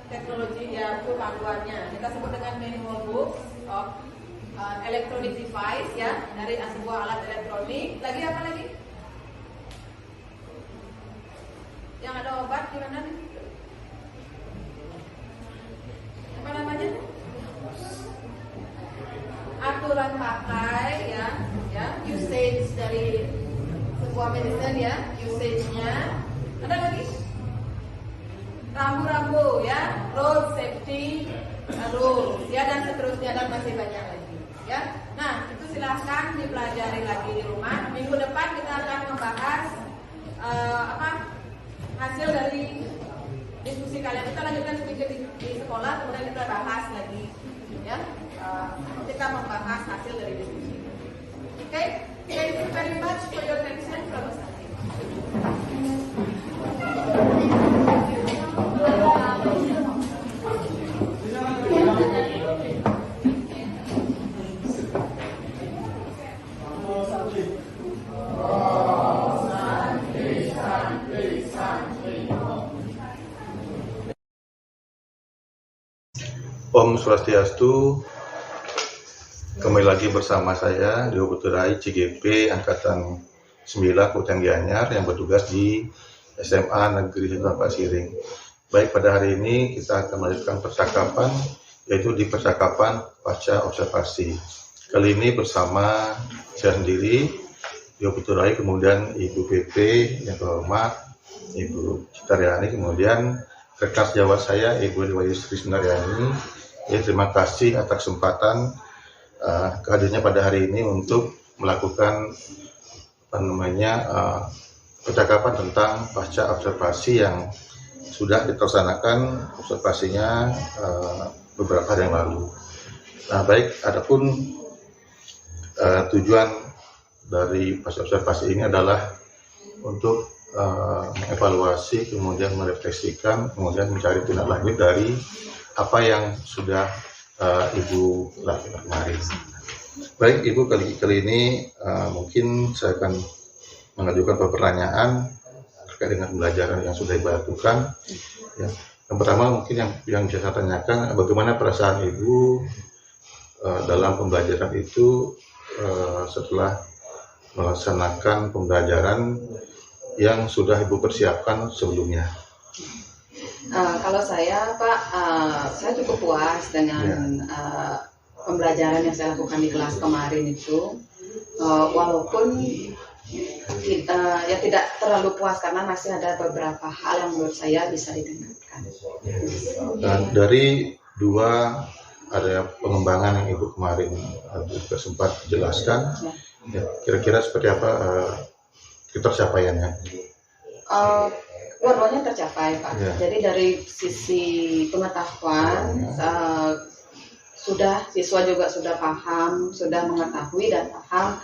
teknologi ya, itu panduannya. Kita sebut dengan manual book of electronic device, ya, dari sebuah alat elektronik. Lagi apa lagi? Yang ada obat di mana nih? Apa namanya? Aturan pakai ya, usage dari sebuah medicine ya, usage-nya. Ada lagi? Rambu-rambu ya, road safety rules ya, dan seterusnya, dan masih banyak lagi ya. Nah, itu silahkan dipelajari lagi di rumah. Minggu depan kita akan membahas hasil dari diskusi kalian. Kita lanjutkan sedikit di sekolah, kemudian kita bahas lagi ya. Kita membahas hasil dari diskusi. Oke, thank you very much for your attention. Om Swastiastu. Kembali lagi bersama saya Dewa Puturai CGP Angkatan 9 Kabupaten Gianyar yang bertugas di SMA Negeri Hidupkan Pasiring. Baik, pada hari ini kita akan melanjutkan percakapan, yaitu di percakapan pasca observasi. Kali ini bersama saya sendiri, Yopituraya, kemudian Ibu PP yang terhormat, Ibu Citaryani, kemudian rekan sejawat saya Ibu Dewi Sri Sundaryani. Ya, terima kasih atas kesempatan kehadirannya pada hari ini untuk melakukan percakapan tentang pasca observasi yang sudah dilaksanakan observasinya beberapa hari yang lalu. Nah, baik, adapun tujuan dari pasca observasi ini adalah untuk mengevaluasi, kemudian merefleksikan, kemudian mencari tindak lanjut dari apa yang sudah Ibu lakukan kemarin. Baik, Ibu, kali ini mungkin saya akan mengajukan beberapa pertanyaan terkait dengan pembelajaran yang sudah Ibu lakukan. Ya. Yang pertama mungkin yang bisa saya tanyakan, bagaimana perasaan Ibu dalam pembelajaran itu setelah melaksanakan pembelajaran yang sudah Ibu persiapkan sebelumnya? Kalau saya, Pak, saya cukup puas dengan pembelajaran yang saya lakukan di kelas kemarin itu, walaupun tidak terlalu puas karena masih ada beberapa hal yang menurut saya bisa ditingkatkan. Dan dari dua area pengembangan yang Ibu kemarin juga sempat jelaskan, kira-kira seperti apa ketercapaiannya? Dua-duanya tercapai, Pak. Jadi dari sisi pengetahuan, siswa juga sudah paham, sudah mengetahui dan paham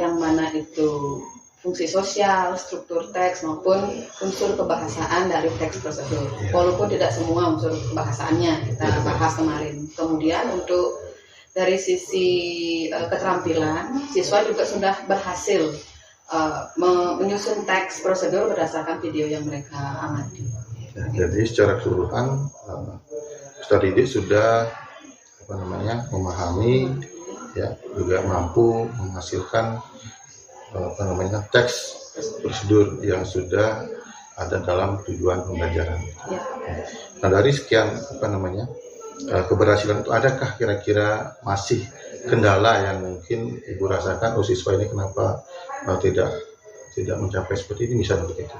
yang mana itu fungsi sosial, struktur teks maupun unsur kebahasaan dari teks prosedur. Walaupun tidak semua unsur kebahasaannya kita bahas kemarin. Kemudian untuk dari sisi keterampilan, siswa juga sudah berhasil menyusun teks prosedur berdasarkan video yang mereka amati. Jadi secara keseluruhan, peserta didik sudah memahami, ya, juga mampu menghasilkan teks prosedur yang sudah ada dalam tujuan pembelajaran. Ya. Nah, dari sekian keberhasilan itu, adakah kira-kira masih kendala yang mungkin Ibu rasakan, siswa ini kenapa tidak mencapai seperti ini, misalnya begitu?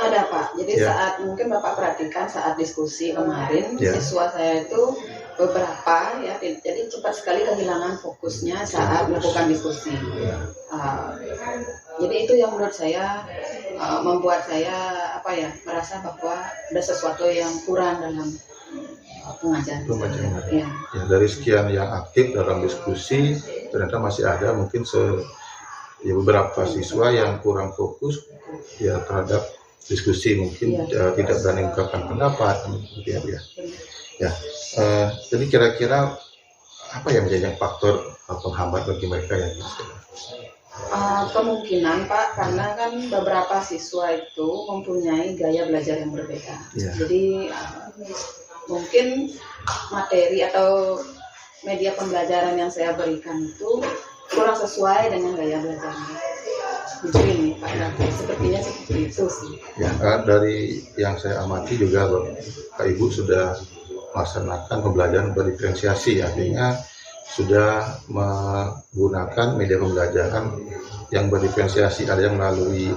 Ada, Pak. Jadi saat mungkin Bapak perhatikan saat diskusi kemarin, siswa saya itu beberapa jadi cepat sekali kehilangan fokusnya saat melakukan diskusi. Jadi itu yang menurut saya membuat saya merasa bahwa ada sesuatu yang kurang dalam pengajaran. Ya, dari sekian yang aktif dalam diskusi, ternyata masih ada mungkin beberapa siswa yang kurang fokus terhadap diskusi, mungkin tidak berani mengungkapkan pendapat, ya. Jadi kira-kira apa yang menjadi faktor penghambat bagi mereka ya? Kemungkinan, Pak, karena kan beberapa siswa itu mempunyai gaya belajar yang berbeda. Jadi mungkin materi atau media pembelajaran yang saya berikan itu kurang sesuai dengan gaya belajarnya. Mungkin Pak David, sepertinya seperti itu sih. Ya, dari yang saya amati juga Pak Ibu sudah melaksanakan pembelajaran berdiferensiasi, artinya sudah menggunakan media pembelajaran yang berdiferensiasi, ada yang melalui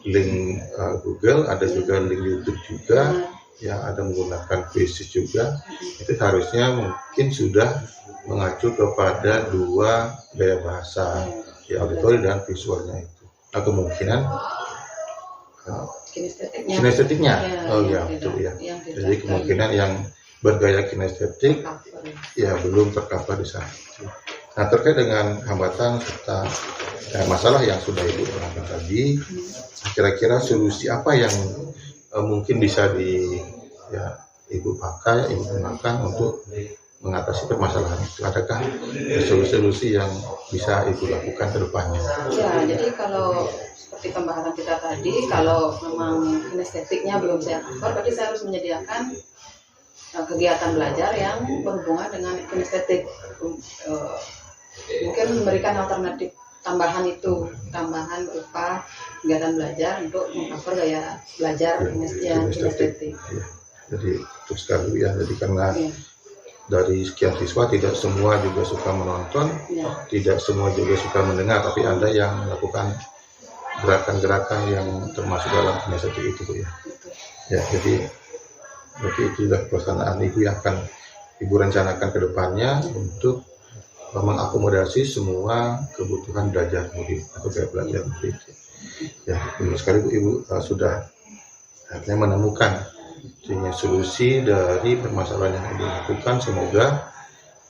link Google, ada juga link YouTube juga, yang ada menggunakan quizzes juga. Itu harusnya mungkin sudah mengacu kepada dua gaya bahasa, auditori dan visualnya itu. Nah, kemungkinan kinestetiknya, betul ya. Jadi kemungkinan yang bergaya kinestetik belum tercover di sana. Nah, terkait dengan hambatan serta masalah yang sudah Ibu terangkan tadi, kira-kira solusi apa yang mungkin bisa Ibu gunakan untuk mengatasi permasalahan itu? Adakah solusi-solusi yang bisa Ibu lakukan ke depannya? Ya, jadi kalau seperti pembahasan kita tadi, kalau memang kinestetiknya belum saya cover, berarti saya harus menyediakan kegiatan belajar yang berhubungan dengan kinestetik. Mungkin memberikan alternatif tambahan berupa kegiatan belajar untuk mengcover gaya belajar kinestetik. Jadi terus sekali jadi karena dari sekian siswa tidak semua juga suka menonton, tidak semua juga suka mendengar, tapi ada yang melakukan gerakan-gerakan yang termasuk dalam kinestetik itu, Bu ya. Ya, jadi berarti itulah pelaksanaan Ibu yang akan Ibu rencanakan ke depannya untuk mengakomodasi semua kebutuhan belajar murid atau gaya belajar murid. Ya, benar sekali Bu, Ibu sudah akhirnya menemukan solusi dari permasalahan yang Ibu lakukan. Semoga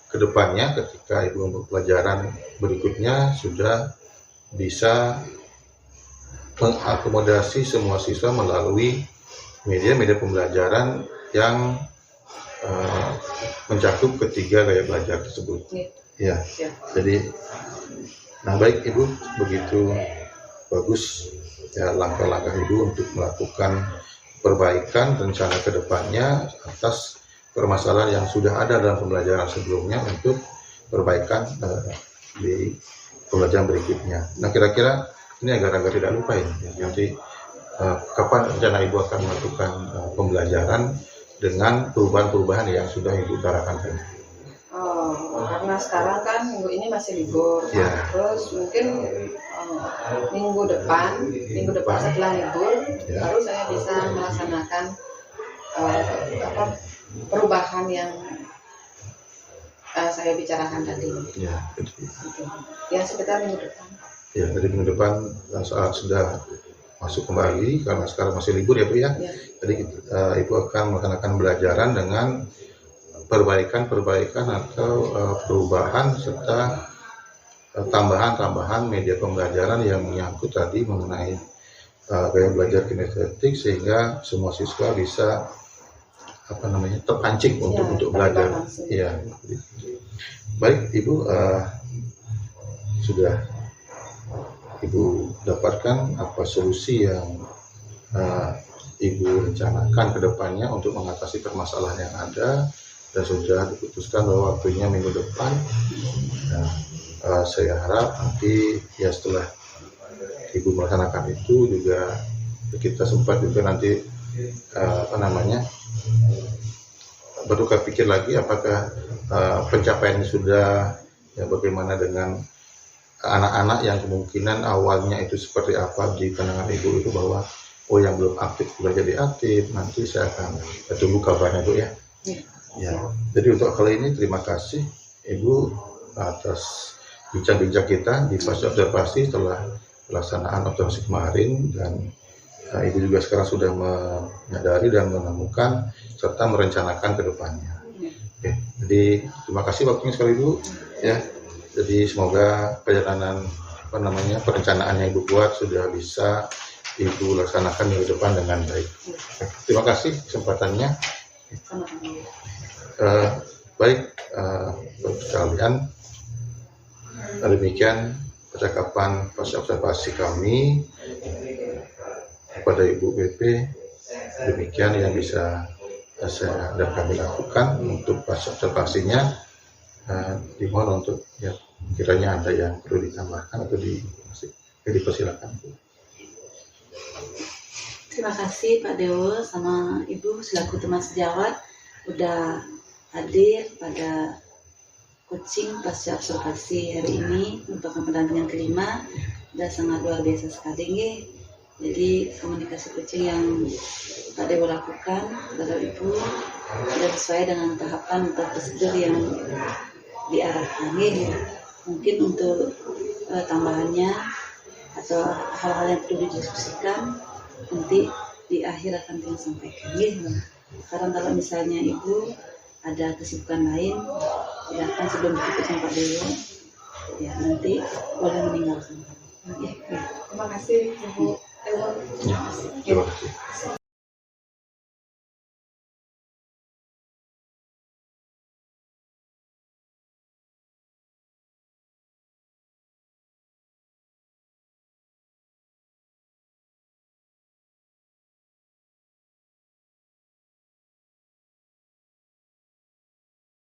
ke depannya ketika Ibu untuk pelajaran berikutnya sudah bisa mengakomodasi semua siswa melalui media pembelajaran yang mencakup ketiga gaya belajar tersebut. Ya, jadi, nah baik Ibu, begitu bagus ya langkah-langkah Ibu untuk melakukan perbaikan rencana ke depannya atas permasalahan yang sudah ada dalam pembelajaran sebelumnya untuk perbaikan di pembelajaran berikutnya. Nah kira-kira ini agar tidak lupa ini, nanti kapan rencana Ibu akan melakukan pembelajaran dengan perubahan-perubahan yang sudah Ibu utarakan tadi? Karena sekarang kan minggu ini masih libur, terus mungkin minggu depan setelah libur baru saya bisa melaksanakan perubahan yang saya bicarakan tadi. Ya sekitar minggu depan. Ya, jadi minggu depan saat sudah masuk kembali karena sekarang masih libur ya Bu ya. Jadi Ibu akan melaksanakan pembelajaran dengan perbaikan atau perubahan serta tambahan media pembelajaran yang menyangkut tadi mengenai gaya belajar kinestetik sehingga semua siswa bisa terpancing untuk belajar. Iya. Baik Ibu, sudah Ibu dapatkan apa solusi yang Ibu rencanakan ke depannya untuk mengatasi permasalahan yang ada, dan sudah diputuskan bahwa waktunya minggu depan. Nah, saya harap nanti ya setelah Ibu melaksanakan itu juga kita sempat juga nanti bertukar pikir lagi apakah pencapaiannya sudah, ya bagaimana dengan anak-anak yang kemungkinan awalnya itu seperti apa di pandangan Ibu itu, bahwa yang belum aktif sudah jadi aktif. Nanti saya akan tunggu kabarnya Bu ya. Ya, jadi untuk kali ini terima kasih Ibu atas bincang-bincang kita di fase observasi setelah pelaksanaan observasi kemarin, dan Ibu juga sekarang sudah menyadari dan menemukan serta merencanakan ke depannya. Oke, jadi terima kasih waktunya sekali Bu ya. Jadi semoga perjalanan perencanaan yang Ibu buat sudah bisa Ibu laksanakan minggu depan dengan baik. Terima kasih kesempatannya. Baik, sekalian, demikian percakapan fase observasi kami kepada Ibu BP. Demikian yang bisa saya dan kami lakukan untuk fase observasinya. Dimohon untuk ya kiranya ada yang perlu ditambahkan atau dipersilakan. Terima kasih Pak Dewo sama Ibu selaku teman sejawat udah hadir pada coaching pasca observasi hari ini merupakan pendampingan kelima dan sangat luar biasa sekali nggih. Jadi komunikasi coaching yang Pak Dewo lakukan kepada Ibu sudah sesuai dengan tahapan atau prosedur yang diarahkan nggih. Mungkin untuk tambahannya atau hal-hal yang perlu didiskusikan nanti di akhir akan kami sampaikan nggih. Sekarang kalau misalnya Ibu ada kesibukan lain, silakan sebelum ditutup sama Pak Dewo, ya nanti boleh meninggalkan. Terima kasih Ibu Dewo. Terima kasih.